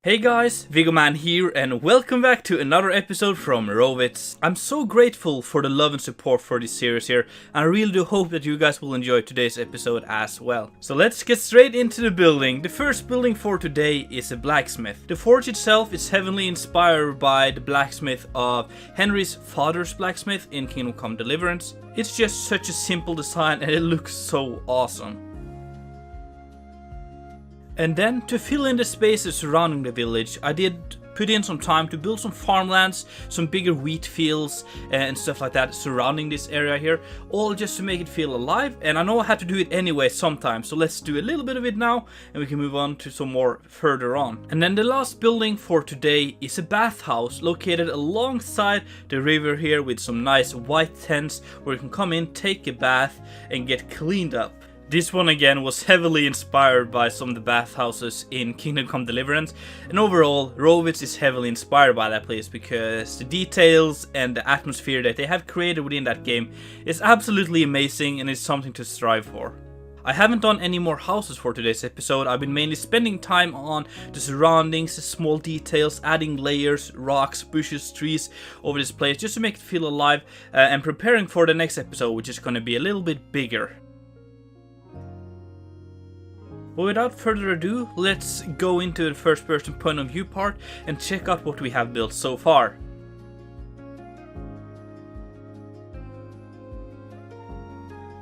Hey guys, Viggoman here and welcome back to another episode from Rovitz. I'm so grateful for the love and support for this series here, and I really do hope that you guys will enjoy today's episode as well. So let's get straight into the building. The first building for today is a blacksmith. The forge itself is heavily inspired by the blacksmith of Henry's father's blacksmith in Kingdom Come Deliverance. It's just such a simple design and it looks so awesome. And then, to fill in the spaces surrounding the village, I did put in some time to build some farmlands, some bigger wheat fields and stuff like that surrounding this area here, all just to make it feel alive. And I know I had to do it anyway sometimes, so let's do a little bit of it now and we can move on to some more further on. And then the last building for today is a bathhouse located alongside the river here with some nice white tents where you can come in, take a bath and get cleaned up. This one again was heavily inspired by some of the bathhouses in Kingdom Come Deliverance, and overall Rovitz is heavily inspired by that place because the details and the atmosphere that they have created within that game is absolutely amazing and is something to strive for. I haven't done any more houses for today's episode. I've been mainly spending time on the surroundings, the small details, adding layers, rocks, bushes, trees over this place just to make it feel alive and preparing for the next episode, which is going to be a little bit bigger. But without further ado, let's go into the first person point of view part and check out what we have built so far.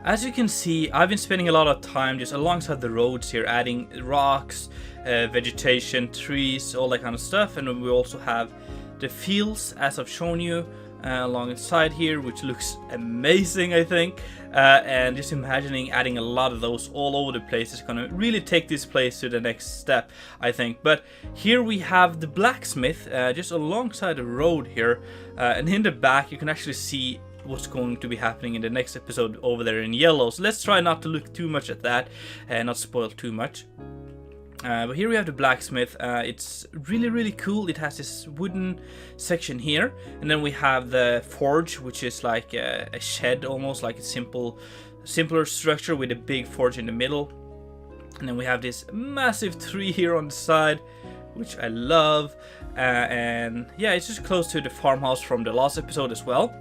As you can see, I've been spending a lot of time just alongside the roads here, adding rocks, vegetation, trees, all that kind of stuff. And we also have the fields, as I've shown you, along the side here, which looks amazing, I think. And just imagining adding a lot of those all over the place is gonna really take this place to the next step, I think. But here we have the blacksmith just alongside the road here, and in the back you can actually see what's going to be happening in the next episode over there in yellow. So let's try not to look too much at that and not spoil too much. But here we have the blacksmith. It's really cool. It has this wooden section here, and then we have the forge, which is like a shed, almost like a simpler structure with a big forge in the middle. And then we have this massive tree here on the side, which I love. And yeah, it's just close to the farmhouse from the last episode as well,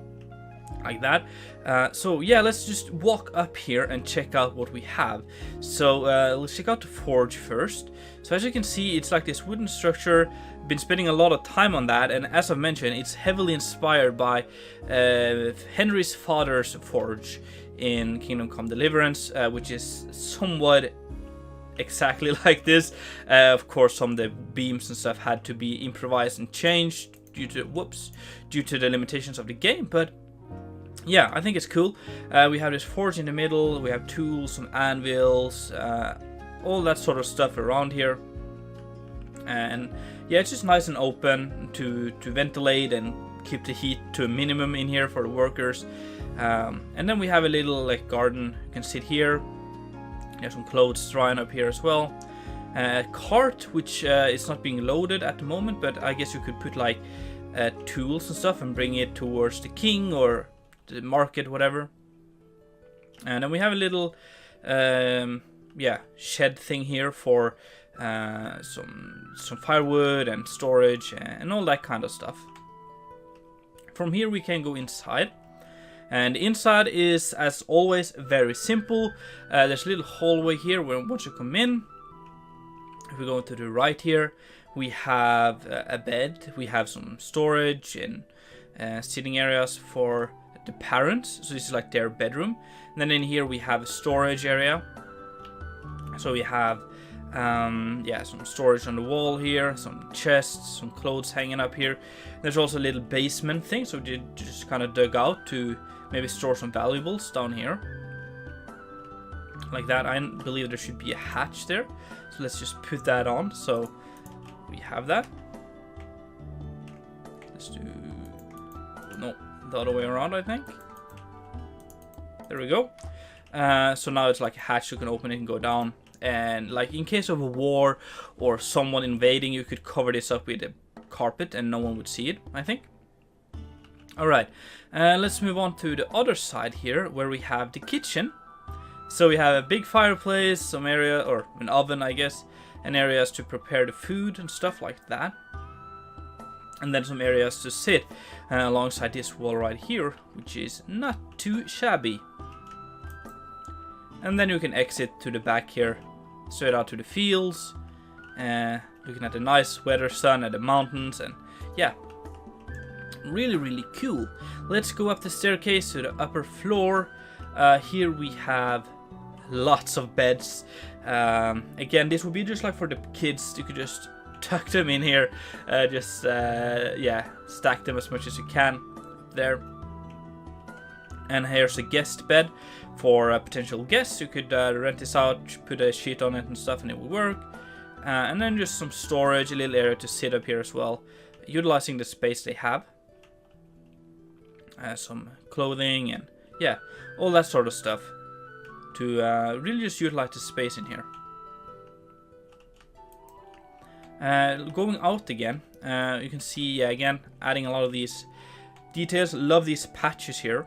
like that. So yeah, let's just walk up here and check out what we have. So let's check out the forge first. So as you can see, it's like this wooden structure. Been spending a lot of time on that, and as I mentioned, it's heavily inspired by Henry's father's forge in Kingdom Come Deliverance, which is somewhat exactly like this. Of course, some of the beams and stuff had to be improvised and changed due to the limitations of the game, but yeah, I think it's cool. We have this forge in the middle, we have tools, some anvils, all that sort of stuff around here. And yeah, it's just nice and open to ventilate and keep the heat to a minimum in here for the workers. And then we have a little like garden. You can sit here. There's some clothes drying up here as well. A cart, which is not being loaded at the moment, but I guess you could put like tools and stuff and bring it towards the king or the market, whatever. And then we have a little shed thing here for some firewood and storage and all that kind of stuff. From here we can go inside, and inside is, as always, very simple. There's a little hallway here where once you come in, if we go to the right here, we have a bed, we have some storage and sitting areas for the parents, so this is like their bedroom. And then in here we have a storage area, so we have some storage on the wall here, some chests, some clothes hanging up here. There's also a little basement thing, so we just kind of dug out to maybe store some valuables down here, like that. I believe there should be a hatch there, so let's just put that on. So we have that. Let's do the other way around, I think. There we go. So now it's like a hatch, you can open it and go down, and like in case of a war or someone invading, you could cover this up with a carpet and no one would see it, I think. Alright, let's move on to the other side here where we have the kitchen. So we have a big fireplace, some area, or an oven I guess, and areas to prepare the food and stuff like that. And then some areas to sit alongside this wall right here, which is not too shabby. And then you can exit to the back here, straight out to the fields, looking at the nice weather, sun and the mountains, and yeah, really cool. Let's go up the staircase to the upper floor. Here we have lots of beds. Again, this would be just like for the kids. You could just tuck them in here, yeah, stack them as much as you can there. And here's a guest bed for potential guests. You could rent this out, put a sheet on it and stuff, and it will work. And then just some storage, a little area to sit up here as well, utilizing the space they have. Some clothing and yeah, all that sort of stuff to really just utilize the space in here. Going out again, you can see again adding a lot of these details. Love these patches here.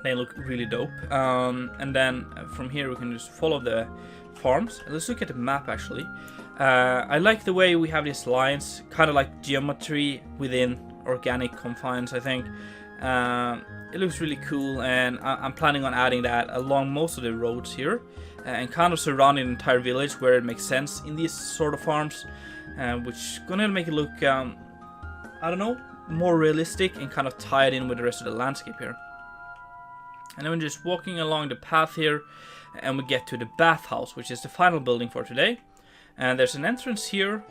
They look really dope. And then from here we can just follow the farms. Let's look at the map actually. I like the way we have these lines, kind of like geometry within organic confines, I think. It looks really cool, and I'm planning on adding that along most of the roads here, and kind of surrounding the entire village where it makes sense in these sort of farms, which is gonna make it look, I don't know, more realistic and kind of tie it in with the rest of the landscape here. And then we're just walking along the path here, and we get to the bathhouse, which is the final building for today. And there's an entrance here,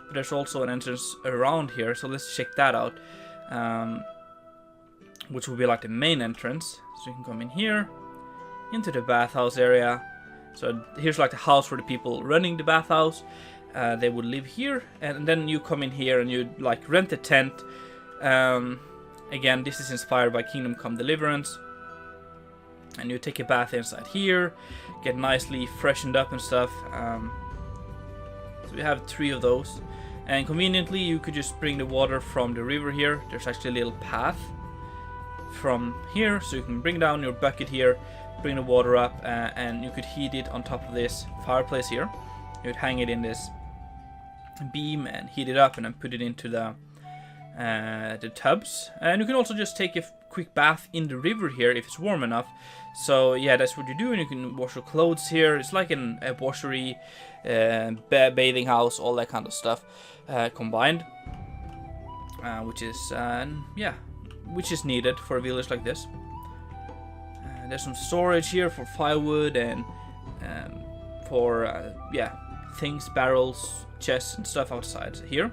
but there's also an entrance around here, so let's check that out. Which will be like the main entrance. So you can come in here, into the bathhouse area. So here's like the house for the people running the bathhouse. They would live here, and then you come in here and you like rent a tent. Again, this is inspired by Kingdom Come Deliverance. And you take a bath inside here, get nicely freshened up and stuff. So we have 3 of those. And conveniently, you could just bring the water from the river here. There's actually a little path from here, so you can bring down your bucket here, bring the water up, and you could heat it on top of this fireplace here. You would hang it in this beam and heat it up, and then put it into the tubs. And you can also just take a quick bath in the river here if it's warm enough. So yeah, that's what you do, and you can wash your clothes here. It's like a washery, bathing house, all that kind of stuff combined, which is yeah, which is needed for a village like this. There's some storage here for firewood and for yeah, things, barrels, chests and stuff outside here.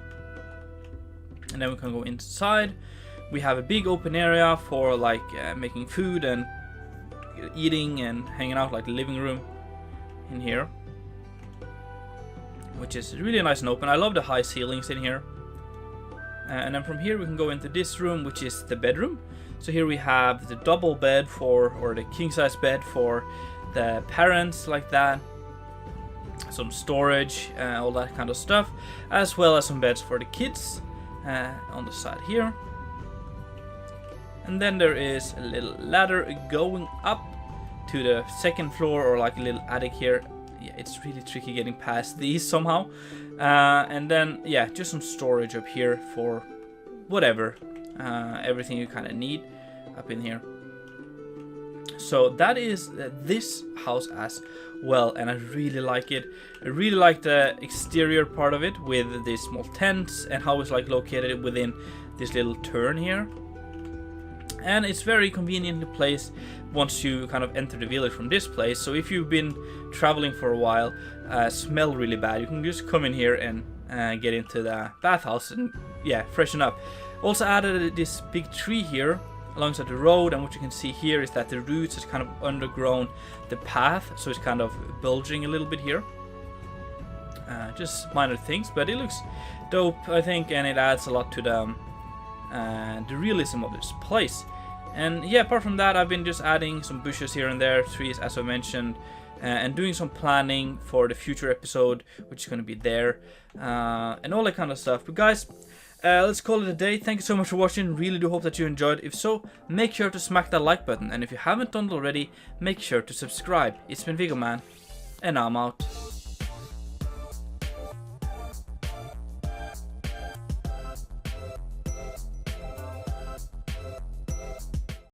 And then we can go inside. We have a big open area for like making food and eating and hanging out, like the living room in here, which is really nice and open. I love the high ceilings in here. And then from here we can go into this room, which is the bedroom. So here we have the double bed or the king size bed for the parents, like that. Some storage, all that kind of stuff, as well as some beds for the kids on the side here. And then there is a little ladder going up to the second floor, or like a little attic here. Yeah, it's really tricky getting past these somehow. And then yeah, just some storage up here for whatever, everything you kind of need up in here. So that is this house as well, and I really like it. I really like the exterior part of it with these small tents and how it's like located within this little turn here. And it's very conveniently placed once you kind of enter the village from this place. So if you've been traveling for a while, smell really bad, you can just come in here and get into the bathhouse and yeah, freshen up. Also added this big tree here alongside the road, and what you can see here is that the roots has kind of undergrown the path, so it's kind of bulging a little bit here. Just minor things, but it looks dope, I think, and it adds a lot to the realism of this place. And yeah, apart from that, I've been just adding some bushes here and there, trees as I mentioned, and doing some planning for the future episode, which is going to be there, and all that kind of stuff. But guys, let's call it a day. Thank you so much for watching. Really do hope that you enjoyed. If so, make sure to smack that like button. And if you haven't done it already, make sure to subscribe. It's been Viggoman, and I'm out.